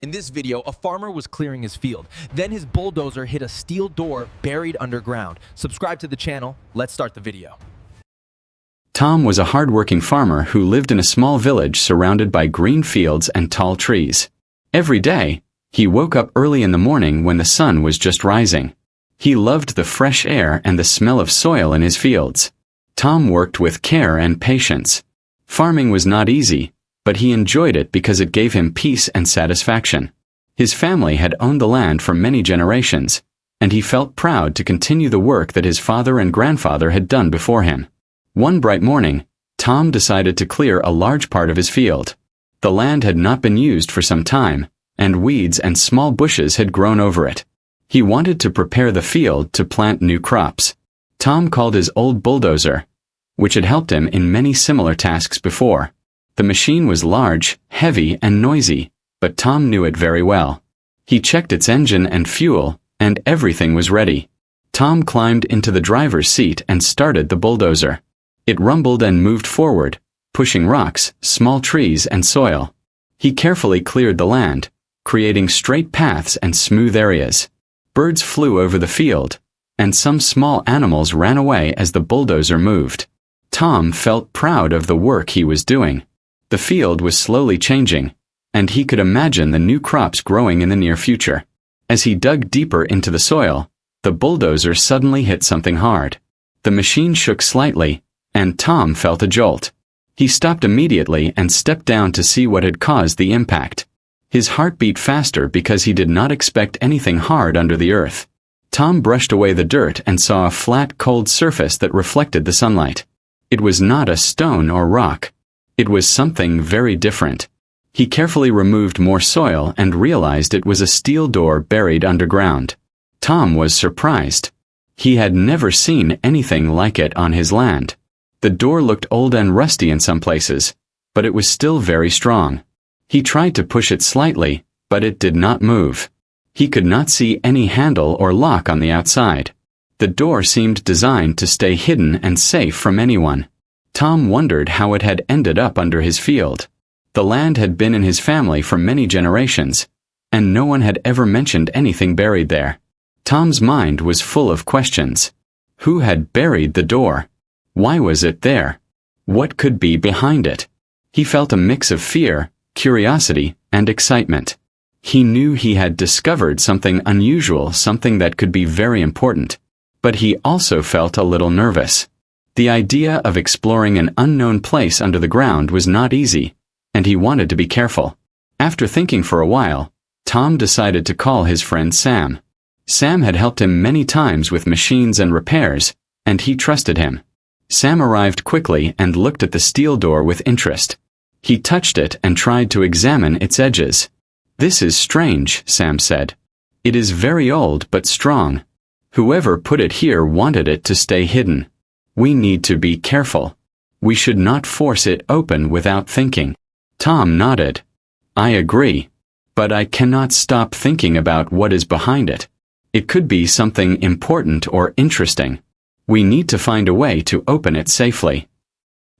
In this video, a farmer was clearing his field. Then his bulldozer hit a steel door buried underground. Subscribe to the channel. Let's start the video. Tom was a hard-working farmer who lived in a small village surrounded by green fields and tall trees. Every day, he woke up early in the morning when the sun was just rising. He loved the fresh air and the smell of soil in his fields. Tom worked with care and patience. Farming was not easy, but he enjoyed it because it gave him peace and satisfaction. His family had owned the land for many generations, and he felt proud to continue the work that his father and grandfather had done before him. One bright morning, Tom decided to clear a large part of his field. The land had not been used for some time, and weeds and small bushes had grown over it. He wanted to prepare the field to plant new crops. Tom called his old bulldozer, which had helped him in many similar tasks before. The machine was large, heavy, and noisy, but Tom knew it very well. He checked its engine and fuel, and everything was ready. Tom climbed into the driver's seat and started the bulldozer. It rumbled and moved forward, pushing rocks, small trees, and soil. He carefully cleared the land, creating straight paths and smooth areas. Birds flew over the field, and some small animals ran away as the bulldozer moved. Tom felt proud of the work he was doing. The field was slowly changing, and he could imagine the new crops growing in the near future. As he dug deeper into the soil, the bulldozer suddenly hit something hard. The machine shook slightly, and Tom felt a jolt. He stopped immediately and stepped down to see what had caused the impact. His heart beat faster because he did not expect anything hard under the earth. Tom brushed away the dirt and saw a flat, cold surface that reflected the sunlight. It was not a stone or rock. It was something very different. He carefully removed more soil and realized it was a steel door buried underground. Tom was surprised. He had never seen anything like it on his land. The door looked old and rusty in some places, but it was still very strong. He tried to push it slightly, but it did not move. He could not see any handle or lock on the outside. The door seemed designed to stay hidden and safe from anyone. Tom wondered how it had ended up under his field. The land had been in his family for many generations, and no one had ever mentioned anything buried there. Tom's mind was full of questions. Who had buried the door? Why was it there? What could be behind it? He felt a mix of fear, curiosity, and excitement. He knew he had discovered something unusual, something that could be very important. But he also felt a little nervous. The idea of exploring an unknown place under the ground was not easy, and he wanted to be careful. After thinking for a while, Tom decided to call his friend Sam. Sam had helped him many times with machines and repairs, and he trusted him. Sam arrived quickly and looked at the steel door with interest. He touched it and tried to examine its edges. "This is strange," Sam said. "It is very old but strong. Whoever put it here wanted it to stay hidden. We need to be careful. We should not force it open without thinking." Tom nodded. "I agree. But I cannot stop thinking about what is behind it. It could be something important or interesting. We need to find a way to open it safely."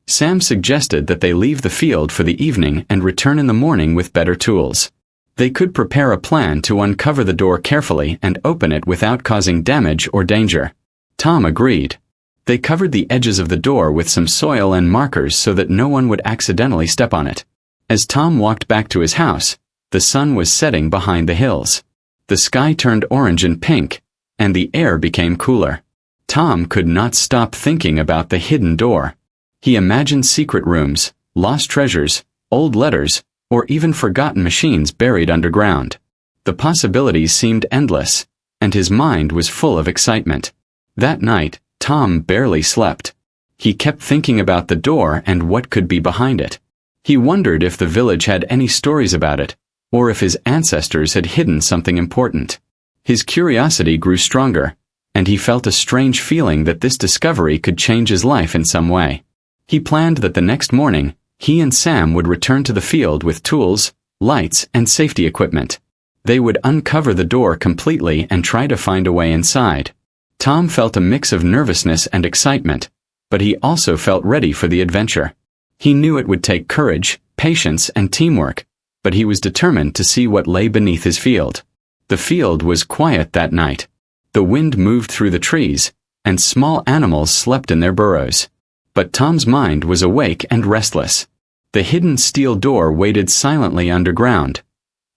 Sam suggested that they leave the field for the evening and return in the morning with better tools. They could prepare a plan to uncover the door carefully and open it without causing damage or danger. Tom agreed. They covered the edges of the door with some soil and markers so that no one would accidentally step on it. As Tom walked back to his house, the sun was setting behind the hills. The sky turned orange and pink, and the air became cooler. Tom could not stop thinking about the hidden door. He imagined secret rooms, lost treasures, old letters, or even forgotten machines buried underground. The possibilities seemed endless, and his mind was full of excitement. That night, Tom barely slept. He kept thinking about the door and what could be behind it. He wondered if the village had any stories about it, or if his ancestors had hidden something important. His curiosity grew stronger, and he felt a strange feeling that this discovery could change his life in some way. He planned that the next morning, he and Sam would return to the field with tools, lights, and safety equipment. They would uncover the door completely and try to find a way inside. Tom felt a mix of nervousness and excitement, but he also felt ready for the adventure. He knew it would take courage, patience, and teamwork, but he was determined to see what lay beneath his field. The field was quiet that night. The wind moved through the trees, and small animals slept in their burrows. But Tom's mind was awake and restless. The hidden steel door waited silently underground,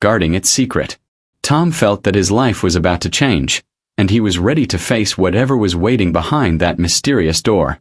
guarding its secret. Tom felt that his life was about to change, and he was ready to face whatever was waiting behind that mysterious door.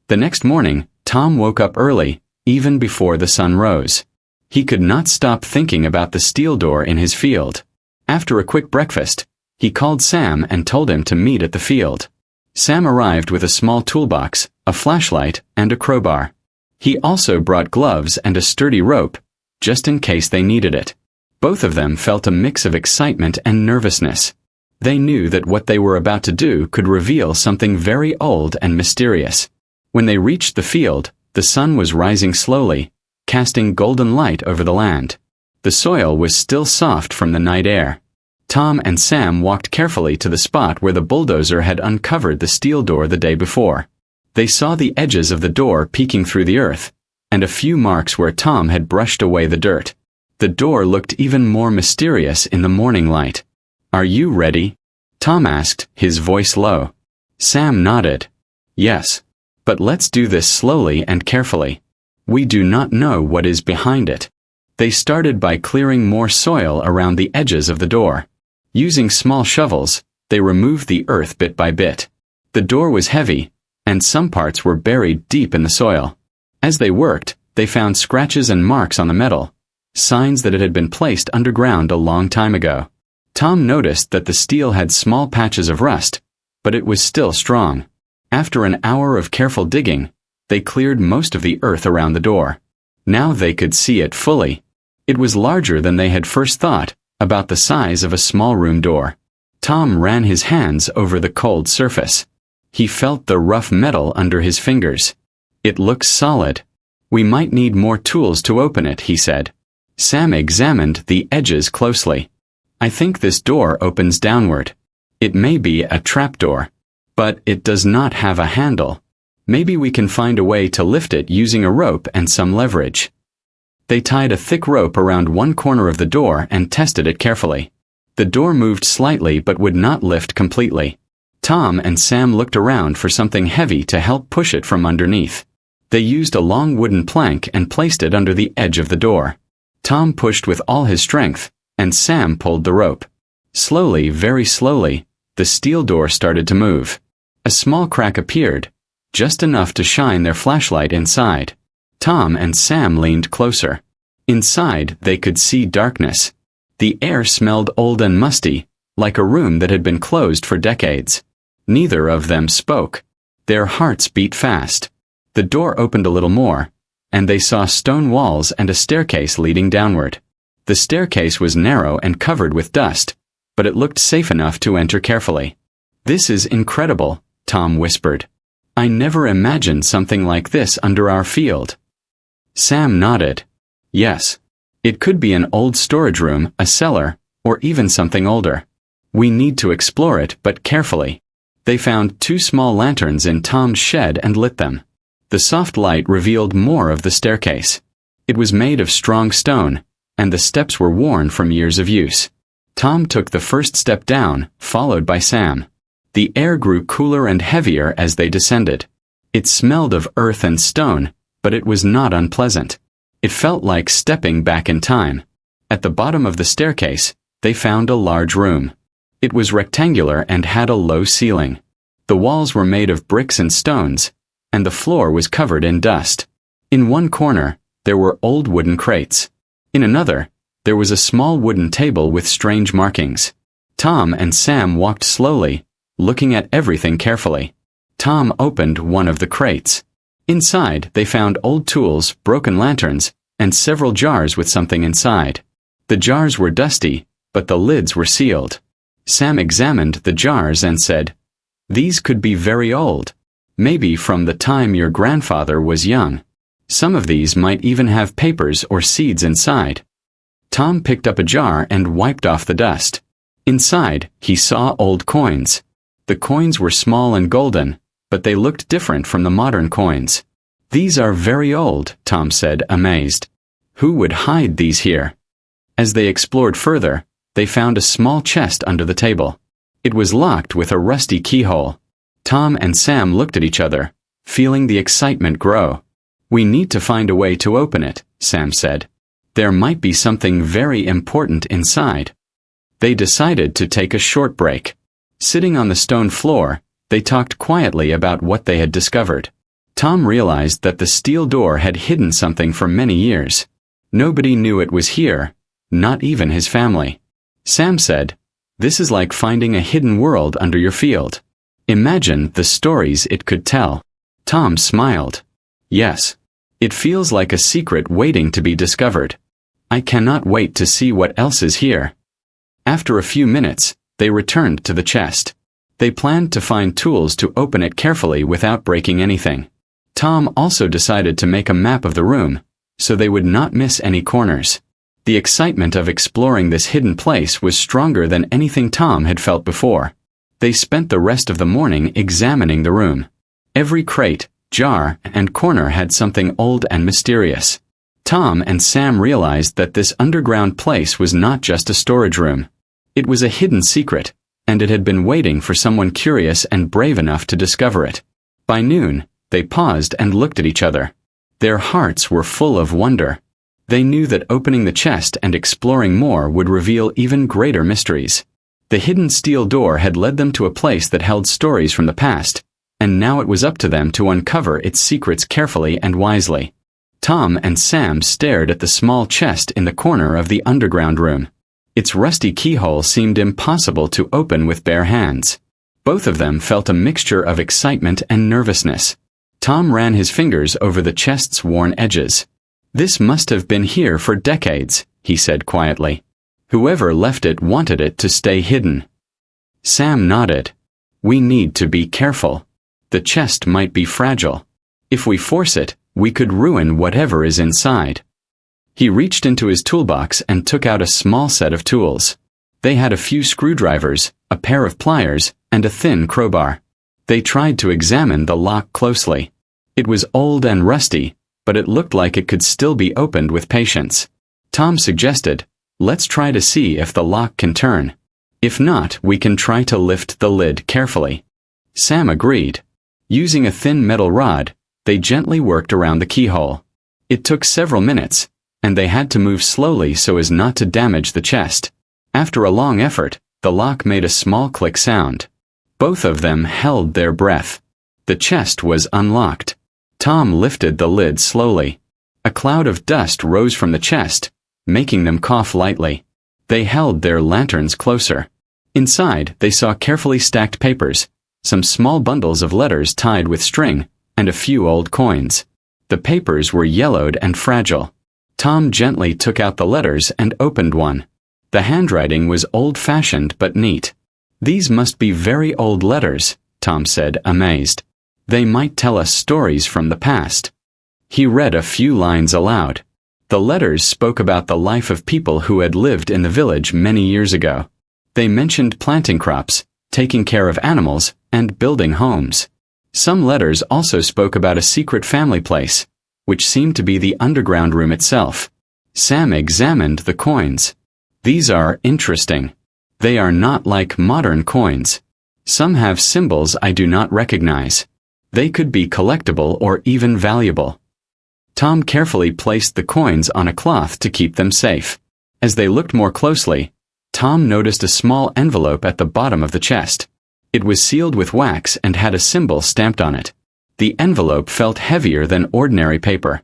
The next morning, Tom woke up early, even before the sun rose. He could not stop thinking about the steel door in his field. After a quick breakfast, he called Sam and told him to meet at the field. Sam arrived with a small toolbox, a flashlight, and a crowbar. He also brought gloves and a sturdy rope, just in case they needed it. Both of them felt a mix of excitement and nervousness. They knew that what they were about to do could reveal something very old and mysterious. When they reached the field, the sun was rising slowly, casting golden light over the land. The soil was still soft from the night air. Tom and Sam walked carefully to the spot where the bulldozer had uncovered the steel door the day before. They saw the edges of the door peeking through the earth, and a few marks where Tom had brushed away the dirt. The door looked even more mysterious in the morning light. "Are you ready?" Tom asked, his voice low. Sam nodded. "Yes. But let's do this slowly and carefully. We do not know what is behind it." They started by clearing more soil around the edges of the door. Using small shovels, they removed the earth bit by bit. The door was heavy, and some parts were buried deep in the soil. As they worked, they found scratches and marks on the metal, signs that it had been placed underground a long time ago. Tom noticed that the steel had small patches of rust, but it was still strong. After an hour of careful digging, they cleared most of the earth around the door. Now they could see it fully. It was larger than they had first thought, about the size of a small room door. Tom ran his hands over the cold surface. He felt the rough metal under his fingers. "It looks solid. We might need more tools to open it," he said. Sam examined the edges closely. "I think this door opens downward. It may be a trapdoor, but it does not have a handle. Maybe we can find a way to lift it using a rope and some leverage." They tied a thick rope around one corner of the door and tested it carefully. The door moved slightly but would not lift completely. Tom and Sam looked around for something heavy to help push it from underneath. They used a long wooden plank and placed it under the edge of the door. Tom pushed with all his strength, and Sam pulled the rope. Slowly, very slowly, the steel door started to move. A small crack appeared, just enough to shine their flashlight inside. Tom and Sam leaned closer. Inside, they could see darkness. The air smelled old and musty, like a room that had been closed for decades. Neither of them spoke. Their hearts beat fast. The door opened a little more, and they saw stone walls and a staircase leading downward. The staircase was narrow and covered with dust, but it looked safe enough to enter carefully. "This is incredible," Tom whispered. "I never imagined something like this under our field." Sam nodded. "Yes. It could be an old storage room, a cellar, or even something older. We need to explore it, but carefully." They found 2 small lanterns in Tom's shed and lit them. The soft light revealed more of the staircase. It was made of strong stone, and the steps were worn from years of use. Tom took the first step down, followed by Sam. The air grew cooler and heavier as they descended. It smelled of earth and stone, but it was not unpleasant. It felt like stepping back in time. At the bottom of the staircase, they found a large room. It was rectangular and had a low ceiling. The walls were made of bricks and stones, and the floor was covered in dust. In one corner, there were old wooden crates. In another, there was a small wooden table with strange markings. Tom and Sam walked slowly, looking at everything carefully. Tom opened one of the crates. Inside, they found old tools, broken lanterns, and several jars with something inside. The jars were dusty, but the lids were sealed. Sam examined the jars and said, "These could be very old. Maybe from the time your grandfather was young. Some of these might even have papers or seeds inside." Tom picked up a jar and wiped off the dust. Inside, he saw old coins. The coins were small and golden, but they looked different from the modern coins. "These are very old," Tom said, amazed. "Who would hide these here?" As they explored further, they found a small chest under the table. It was locked with a rusty keyhole. Tom and Sam looked at each other, feeling the excitement grow. "We need to find a way to open it," Sam said. "There might be something very important inside." They decided to take a short break. Sitting on the stone floor, they talked quietly about what they had discovered. Tom realized that the steel door had hidden something for many years. Nobody knew it was here, not even his family. Sam said, "This is like finding a hidden world under your field. Imagine the stories it could tell." Tom smiled. "Yes. It feels like a secret waiting to be discovered. I cannot wait to see what else is here." After a few minutes, they returned to the chest. They planned to find tools to open it carefully without breaking anything. Tom also decided to make a map of the room, so they would not miss any corners. The excitement of exploring this hidden place was stronger than anything Tom had felt before. They spent the rest of the morning examining the room. Every crate, jar, and corner had something old and mysterious. Tom and Sam realized that this underground place was not just a storage room. It was a hidden secret, and it had been waiting for someone curious and brave enough to discover it. By noon, they paused and looked at each other. Their hearts were full of wonder. They knew that opening the chest and exploring more would reveal even greater mysteries. The hidden steel door had led them to a place that held stories from the past, and now it was up to them to uncover its secrets carefully and wisely. Tom and Sam stared at the small chest in the corner of the underground room. Its rusty keyhole seemed impossible to open with bare hands. Both of them felt a mixture of excitement and nervousness. Tom ran his fingers over the chest's worn edges. "This must have been here for decades," he said quietly. "Whoever left it wanted it to stay hidden." Sam nodded. "We need to be careful. The chest might be fragile. If we force it, we could ruin whatever is inside." He reached into his toolbox and took out a small set of tools. They had a few screwdrivers, a pair of pliers, and a thin crowbar. They tried to examine the lock closely. It was old and rusty, but it looked like it could still be opened with patience. Tom suggested, "Let's try to see if the lock can turn. If not, we can try to lift the lid carefully." Sam agreed. Using a thin metal rod, they gently worked around the keyhole. It took several minutes, and they had to move slowly so as not to damage the chest. After a long effort, the lock made a small click sound. Both of them held their breath. The chest was unlocked. Tom lifted the lid slowly. A cloud of dust rose from the chest, making them cough lightly. They held their lanterns closer. Inside, they saw carefully stacked papers, some small bundles of letters tied with string, and a few old coins. The papers were yellowed and fragile. Tom gently took out the letters and opened one. The handwriting was old-fashioned but neat. "These must be very old letters," Tom said, amazed. "They might tell us stories from the past." He read a few lines aloud. The letters spoke about the life of people who had lived in the village many years ago. They mentioned planting crops, taking care of animals, and building homes. Some letters also spoke about a secret family place, which seemed to be the underground room itself. Sam examined the coins. "These are interesting. They are not like modern coins. Some have symbols I do not recognize. They could be collectible or even valuable." Tom carefully placed the coins on a cloth to keep them safe. As they looked more closely, Tom noticed a small envelope at the bottom of the chest. It was sealed with wax and had a symbol stamped on it. The envelope felt heavier than ordinary paper.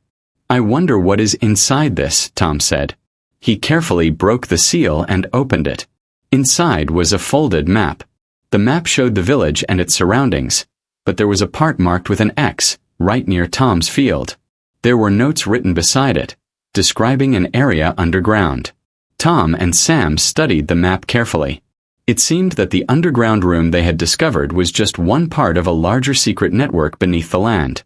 "I wonder what is inside this," Tom said. He carefully broke the seal and opened it. Inside was a folded map. The map showed the village and its surroundings, but there was a part marked with an X, right near Tom's field. There were notes written beside it, describing an area underground. Tom and Sam studied the map carefully. It seemed that the underground room they had discovered was just one part of a larger secret network beneath the land.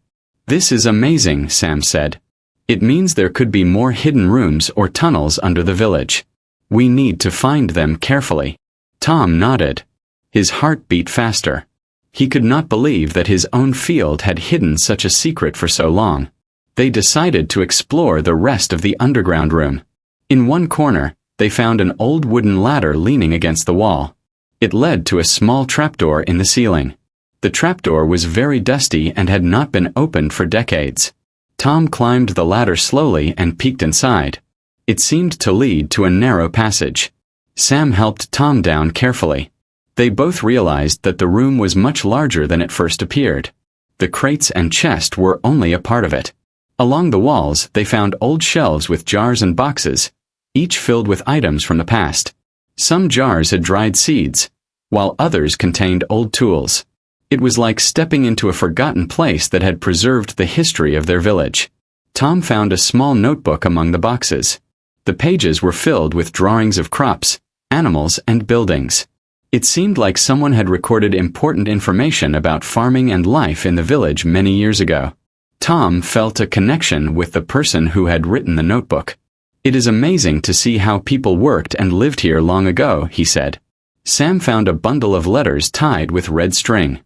"This is amazing," Sam said. "It means there could be more hidden rooms or tunnels under the village. We need to find them carefully." Tom nodded. His heart beat faster. He could not believe that his own field had hidden such a secret for so long. They decided to explore the rest of the underground room. In one corner, they found an old wooden ladder leaning against the wall. It led to a small trapdoor in the ceiling. The trapdoor was very dusty and had not been opened for decades. Tom climbed the ladder slowly and peeked inside. It seemed to lead to a narrow passage. Sam helped Tom down carefully. They both realized that the room was much larger than it first appeared. The crates and chest were only a part of it. Along the walls, they found old shelves with jars and boxes, each filled with items from the past. Some jars had dried seeds, while others contained old tools. It was like stepping into a forgotten place that had preserved the history of their village. Tom found a small notebook among the boxes. The pages were filled with drawings of crops, animals, and buildings. It seemed like someone had recorded important information about farming and life in the village many years ago. Tom felt a connection with the person who had written the notebook. "It is amazing to see how people worked and lived here long ago," he said. Sam found a bundle of letters tied with red string.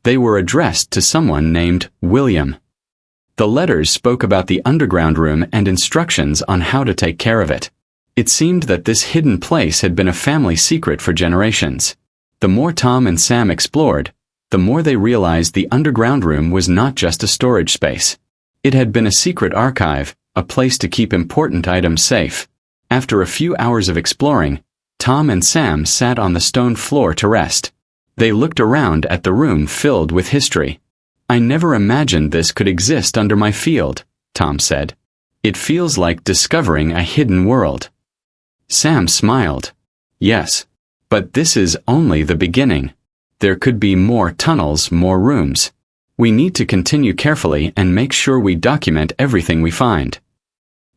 They were addressed to someone named William. The letters spoke about the underground room and instructions on how to take care of it. It seemed that this hidden place had been a family secret for generations. The more Tom and Sam explored, the more they realized the underground room was not just a storage space. It had been a secret archive, a place to keep important items safe. After a few hours of exploring, Tom and Sam sat on the stone floor to rest. They looked around at the room filled with history. "I never imagined this could exist under my field," Tom said. "It feels like discovering a hidden world." Sam smiled. "Yes, but this is only the beginning. There could be more tunnels, more rooms. We need to continue carefully and make sure we document everything we find."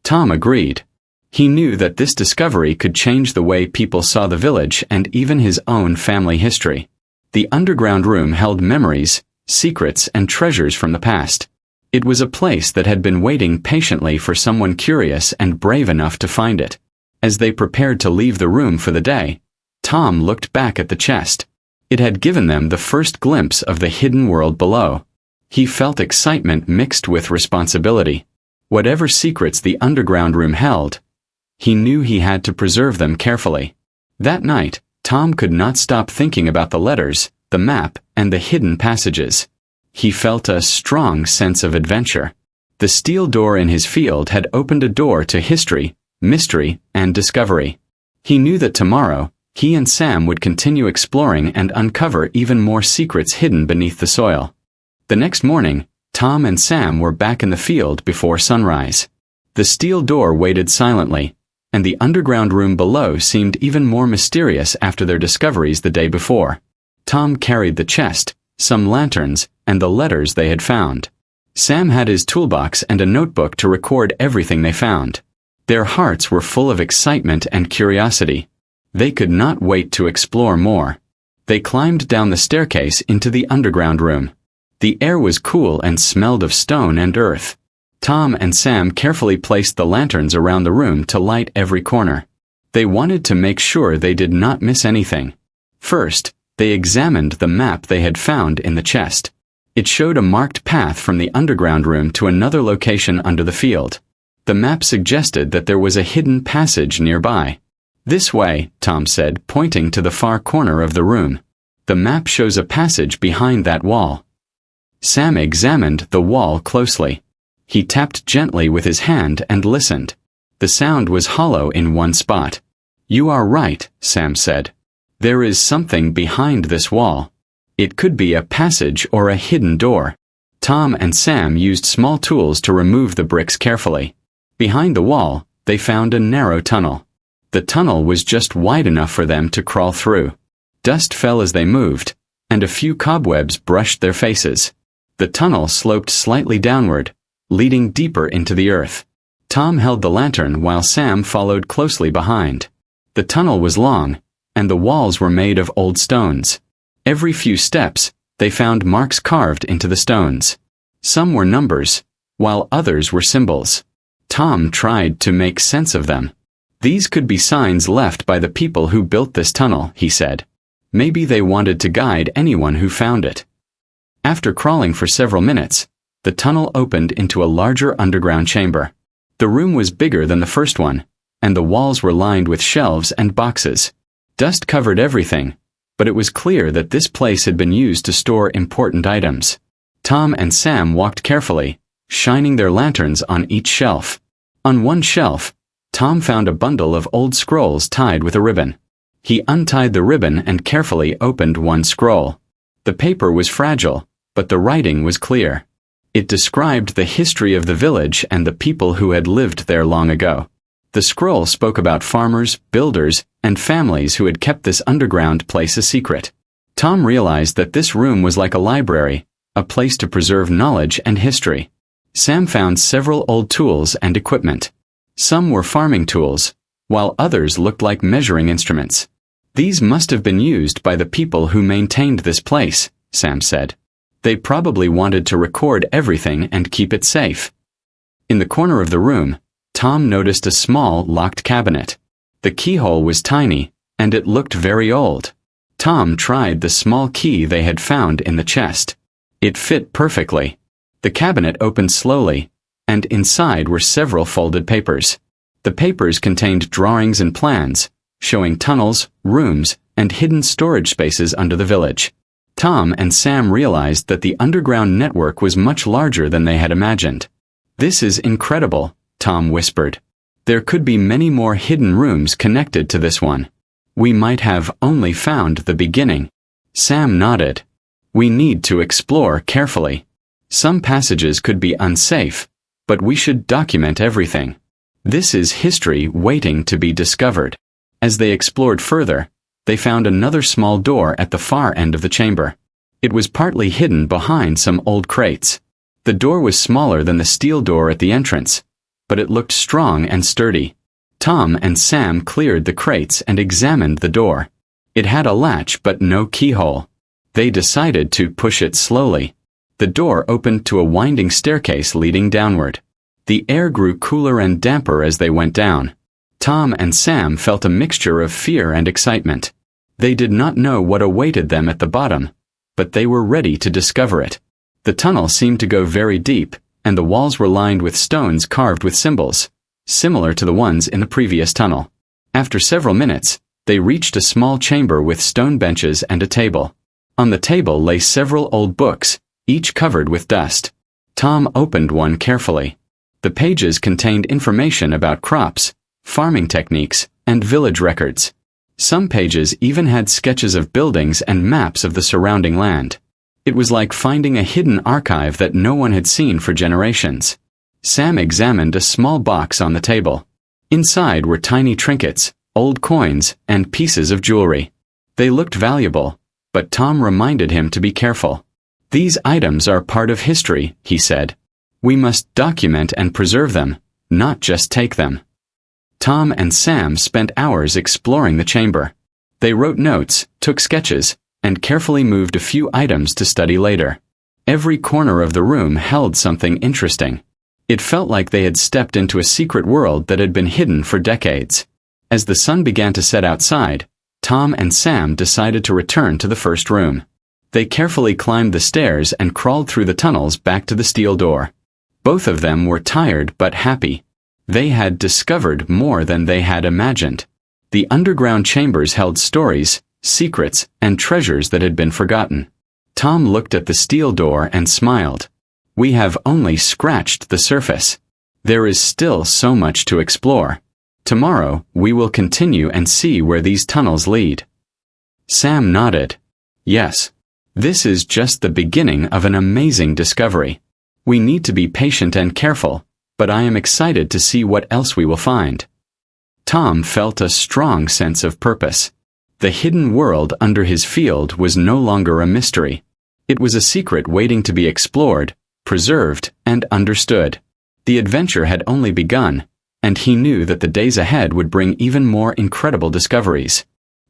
Tom agreed. He knew that this discovery could change the way people saw the village and even his own family history. The underground room held memories, secrets, and treasures from the past. It was a place that had been waiting patiently for someone curious and brave enough to find it. As they prepared to leave the room for the day, Tom looked back at the chest. It had given them the first glimpse of the hidden world below. He felt excitement mixed with responsibility. Whatever secrets the underground room held, he knew he had to preserve them carefully. That night, Tom could not stop thinking about the letters, the map, and the hidden passages. He felt a strong sense of adventure. The steel door in his field had opened a door to history, mystery, and discovery. He knew that tomorrow, he and Sam would continue exploring and uncover even more secrets hidden beneath the soil. The next morning, Tom and Sam were back in the field before sunrise. The steel door waited silently, and the underground room below seemed even more mysterious after their discoveries the day before. Tom carried the chest, some lanterns, and the letters they had found. Sam had his toolbox and a notebook to record everything they found. Their hearts were full of excitement and curiosity. They could not wait to explore more. They climbed down the staircase into the underground room. The air was cool and smelled of stone and earth. Tom and Sam carefully placed the lanterns around the room to light every corner. They wanted to make sure they did not miss anything. First, they examined the map they had found in the chest. It showed a marked path from the underground room to another location under the field. The map suggested that there was a hidden passage nearby. "This way," Tom said, pointing to the far corner of the room. "The map shows a passage behind that wall." Sam examined the wall closely. He tapped gently with his hand and listened. The sound was hollow in one spot. "You are right," Sam said. "There is something behind this wall. It could be a passage or a hidden door." Tom and Sam used small tools to remove the bricks carefully. Behind the wall, they found a narrow tunnel. The tunnel was just wide enough for them to crawl through. Dust fell as they moved, and a few cobwebs brushed their faces. The tunnel sloped slightly downward, leading deeper into the earth. Tom held the lantern while Sam followed closely behind. The tunnel was long, and the walls were made of old stones. Every few steps, they found marks carved into the stones. Some were numbers, while others were symbols. Tom tried to make sense of them. "These could be signs left by the people who built this tunnel," he said. "Maybe they wanted to guide anyone who found it." After crawling for several minutes, the tunnel opened into a larger underground chamber. The room was bigger than the first one, and the walls were lined with shelves and boxes. Dust covered everything, but it was clear that this place had been used to store important items. Tom and Sam walked carefully, shining their lanterns on each shelf. On one shelf, Tom found a bundle of old scrolls tied with a ribbon. He untied the ribbon and carefully opened one scroll. The paper was fragile, but the writing was clear. It described the history of the village and the people who had lived there long ago. The scroll spoke about farmers, builders, and families who had kept this underground place a secret. Tom realized that this room was like a library, a place to preserve knowledge and history. Sam found several old tools and equipment. Some were farming tools, while others looked like measuring instruments. These must have been used by the people who maintained this place, Sam said. They probably wanted to record everything and keep it safe. In the corner of the room, Tom noticed a small, locked cabinet. The keyhole was tiny, and it looked very old. Tom tried the small key they had found in the chest. It fit perfectly. The cabinet opened slowly, and inside were several folded papers. The papers contained drawings and plans, showing tunnels, rooms, and hidden storage spaces under the village. Tom and Sam realized that the underground network was much larger than they had imagined. "This is incredible," Tom whispered. "There could be many more hidden rooms connected to this one. We might have only found the beginning." Sam nodded. "We need to explore carefully. Some passages could be unsafe, but we should document everything. This is history waiting to be discovered." As they explored further, they found another small door at the far end of the chamber. It was partly hidden behind some old crates. The door was smaller than the steel door at the entrance, but it looked strong and sturdy. Tom and Sam cleared the crates and examined the door. It had a latch but no keyhole. They decided to push it slowly. The door opened to a winding staircase leading downward. The air grew cooler and damper as they went down. Tom and Sam felt a mixture of fear and excitement. They did not know what awaited them at the bottom, but they were ready to discover it. The tunnel seemed to go very deep, and the walls were lined with stones carved with symbols, similar to the ones in the previous tunnel. After several minutes, they reached a small chamber with stone benches and a table. On the table lay several old books, each covered with dust. Tom opened one carefully. The pages contained information about crops, farming techniques, and village records. Some pages even had sketches of buildings and maps of the surrounding land. It was like finding a hidden archive that no one had seen for generations. Sam examined a small box on the table. Inside were tiny trinkets, old coins, and pieces of jewelry. They looked valuable, but Tom reminded him to be careful. "These items are part of history," he said. "We must document and preserve them, not just take them." Tom and Sam spent hours exploring the chamber. They wrote notes, took sketches, and carefully moved a few items to study later. Every corner of the room held something interesting. It felt like they had stepped into a secret world that had been hidden for decades. As the sun began to set outside, Tom and Sam decided to return to the first room. They carefully climbed the stairs and crawled through the tunnels back to the steel door. Both of them were tired but happy. They had discovered more than they had imagined. The underground chambers held stories, secrets, and treasures that had been forgotten. Tom looked at the steel door and smiled. "We have only scratched the surface. There is still so much to explore. Tomorrow, we will continue and see where these tunnels lead." Sam nodded. "Yes. This is just the beginning of an amazing discovery. We need to be patient and careful, but I am excited to see what else we will find." Tom felt a strong sense of purpose. The hidden world under his field was no longer a mystery. It was a secret waiting to be explored, preserved, and understood. The adventure had only begun, and he knew that the days ahead would bring even more incredible discoveries.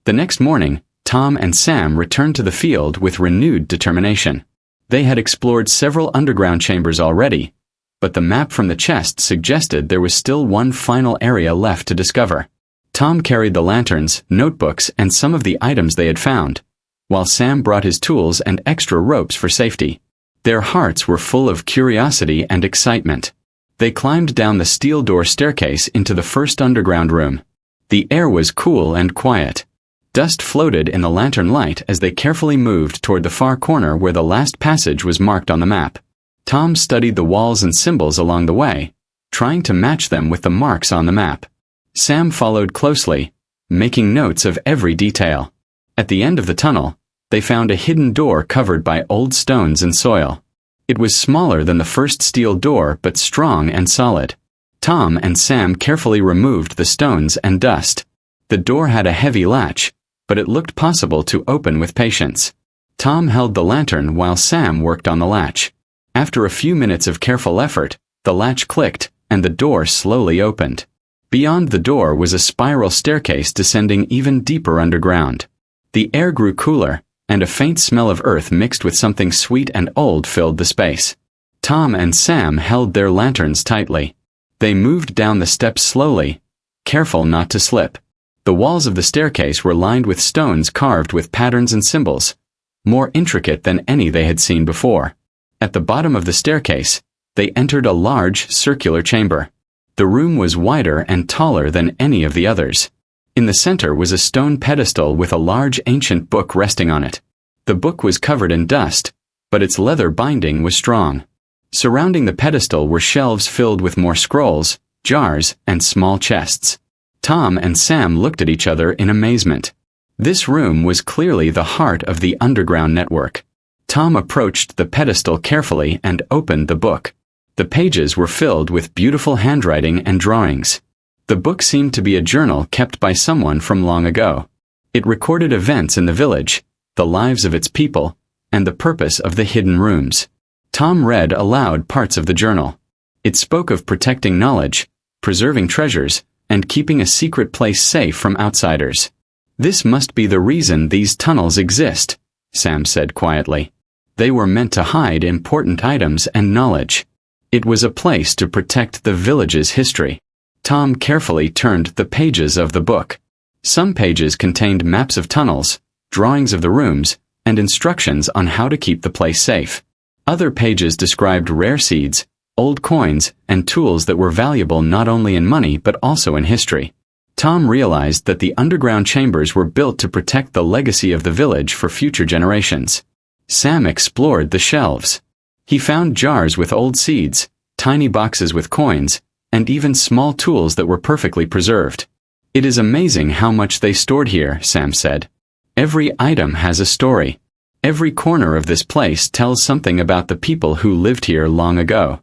The next morning, Tom and Sam returned to the field with renewed determination. They had explored several underground chambers already, but the map from the chest suggested there was still one final area left to discover. Tom carried the lanterns, notebooks, and some of the items they had found, while Sam brought his tools and extra ropes for safety. Their hearts were full of curiosity and excitement. They climbed down the steel door staircase into the first underground room. The air was cool and quiet. Dust floated in the lantern light as they carefully moved toward the far corner where the last passage was marked on the map. Tom studied the walls and symbols along the way, trying to match them with the marks on the map. Sam followed closely, making notes of every detail. At the end of the tunnel, they found a hidden door covered by old stones and soil. It was smaller than the first steel door but strong and solid. Tom and Sam carefully removed the stones and dust. The door had a heavy latch, but it looked possible to open with patience. Tom held the lantern while Sam worked on the latch. After a few minutes of careful effort, the latch clicked, and the door slowly opened. Beyond the door was a spiral staircase descending even deeper underground. The air grew cooler, and a faint smell of earth mixed with something sweet and old filled the space. Tom and Sam held their lanterns tightly. They moved down the steps slowly, careful not to slip. The walls of the staircase were lined with stones carved with patterns and symbols, more intricate than any they had seen before. At the bottom of the staircase, they entered a large, circular chamber. The room was wider and taller than any of the others. In the center was a stone pedestal with a large ancient book resting on it. The book was covered in dust, but its leather binding was strong. Surrounding the pedestal were shelves filled with more scrolls, jars, and small chests. Tom and Sam looked at each other in amazement. This room was clearly the heart of the underground network. Tom approached the pedestal carefully and opened the book. The pages were filled with beautiful handwriting and drawings. The book seemed to be a journal kept by someone from long ago. It recorded events in the village, the lives of its people, and the purpose of the hidden rooms. Tom read aloud parts of the journal. It spoke of protecting knowledge, preserving treasures, and keeping a secret place safe from outsiders. "This must be the reason these tunnels exist," Sam said quietly. "They were meant to hide important items and knowledge. It was a place to protect the village's history." Tom carefully turned the pages of the book. Some pages contained maps of tunnels, drawings of the rooms, and instructions on how to keep the place safe. Other pages described rare seeds, old coins, and tools that were valuable not only in money but also in history. Tom realized that the underground chambers were built to protect the legacy of the village for future generations. Sam explored the shelves. He found jars with old seeds, tiny boxes with coins, and even small tools that were perfectly preserved. "It is amazing how much they stored here," Sam said. "Every item has a story. Every corner of this place tells something about the people who lived here long ago."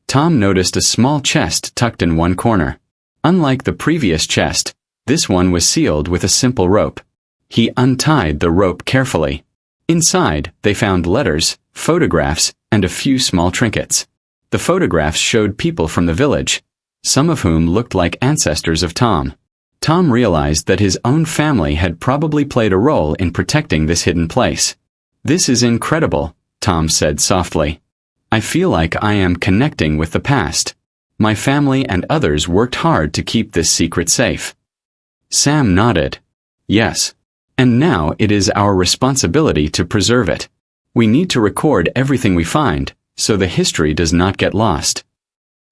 Tom noticed a small chest tucked in one corner. Unlike the previous chest, this one was sealed with a simple rope. He untied the rope carefully. Inside, they found letters, photographs, and a few small trinkets. The photographs showed people from the village, some of whom looked like ancestors of Tom. Tom realized that his own family had probably played a role in protecting this hidden place. "This is incredible," Tom said softly. "I feel like I am connecting with the past. My family and others worked hard to keep this secret safe." Sam nodded. "Yes. And now it is our responsibility to preserve it. We need to record everything we find, so the history does not get lost."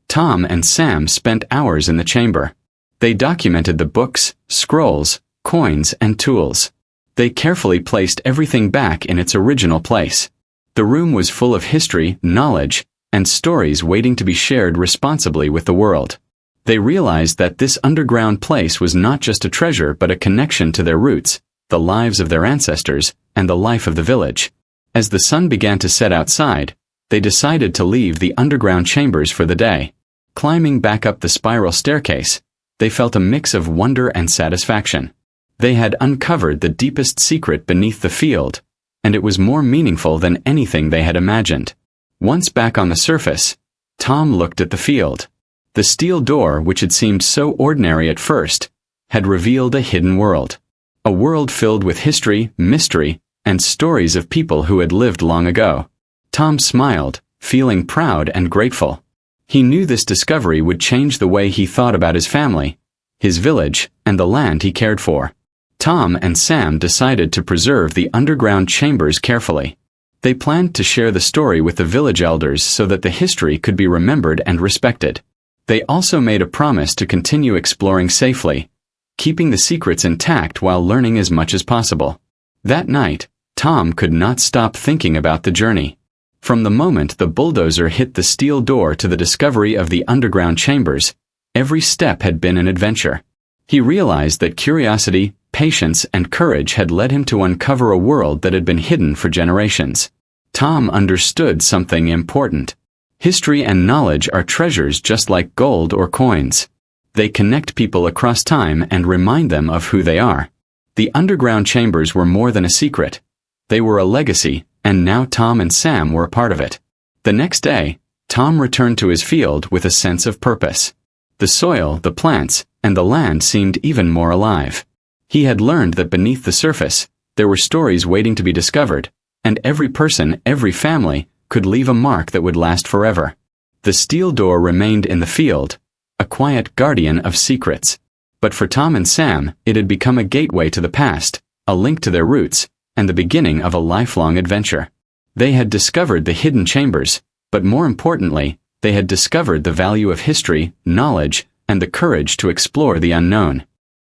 Tom and Sam spent hours in the chamber. They documented the books, scrolls, coins, and tools. They carefully placed everything back in its original place. The room was full of history, knowledge, and stories waiting to be shared responsibly with the world. They realized that this underground place was not just a treasure but a connection to their roots, the lives of their ancestors, and the life of the village. As the sun began to set outside, they decided to leave the underground chambers for the day. Climbing back up the spiral staircase, they felt a mix of wonder and satisfaction. They had uncovered the deepest secret beneath the field, and it was more meaningful than anything they had imagined. Once back on the surface, Tom looked at the field. The steel door, which had seemed so ordinary at first, had revealed a hidden world. A world filled with history, mystery, and stories of people who had lived long ago. Tom smiled, feeling proud and grateful. He knew this discovery would change the way he thought about his family, his village, and the land he cared for. Tom and Sam decided to preserve the underground chambers carefully. They planned to share the story with the village elders so that the history could be remembered and respected. They also made a promise to continue exploring safely, keeping the secrets intact while learning as much as possible. That night, Tom could not stop thinking about the journey. From the moment the bulldozer hit the steel door to the discovery of the underground chambers, every step had been an adventure. He realized that curiosity, patience, and courage had led him to uncover a world that had been hidden for generations. Tom understood something important. History and knowledge are treasures just like gold or coins. They connect people across time and remind them of who they are. The underground chambers were more than a secret. They were a legacy, and now Tom and Sam were a part of it. The next day, Tom returned to his field with a sense of purpose. The soil, the plants, and the land seemed even more alive. He had learned that beneath the surface, there were stories waiting to be discovered, and every person, every family, could leave a mark that would last forever. The steel door remained in the field, a quiet guardian of secrets. But for Tom and Sam, it had become a gateway to the past, a link to their roots, and the beginning of a lifelong adventure. They had discovered the hidden chambers, but more importantly, they had discovered the value of history, knowledge, and the courage to explore the unknown.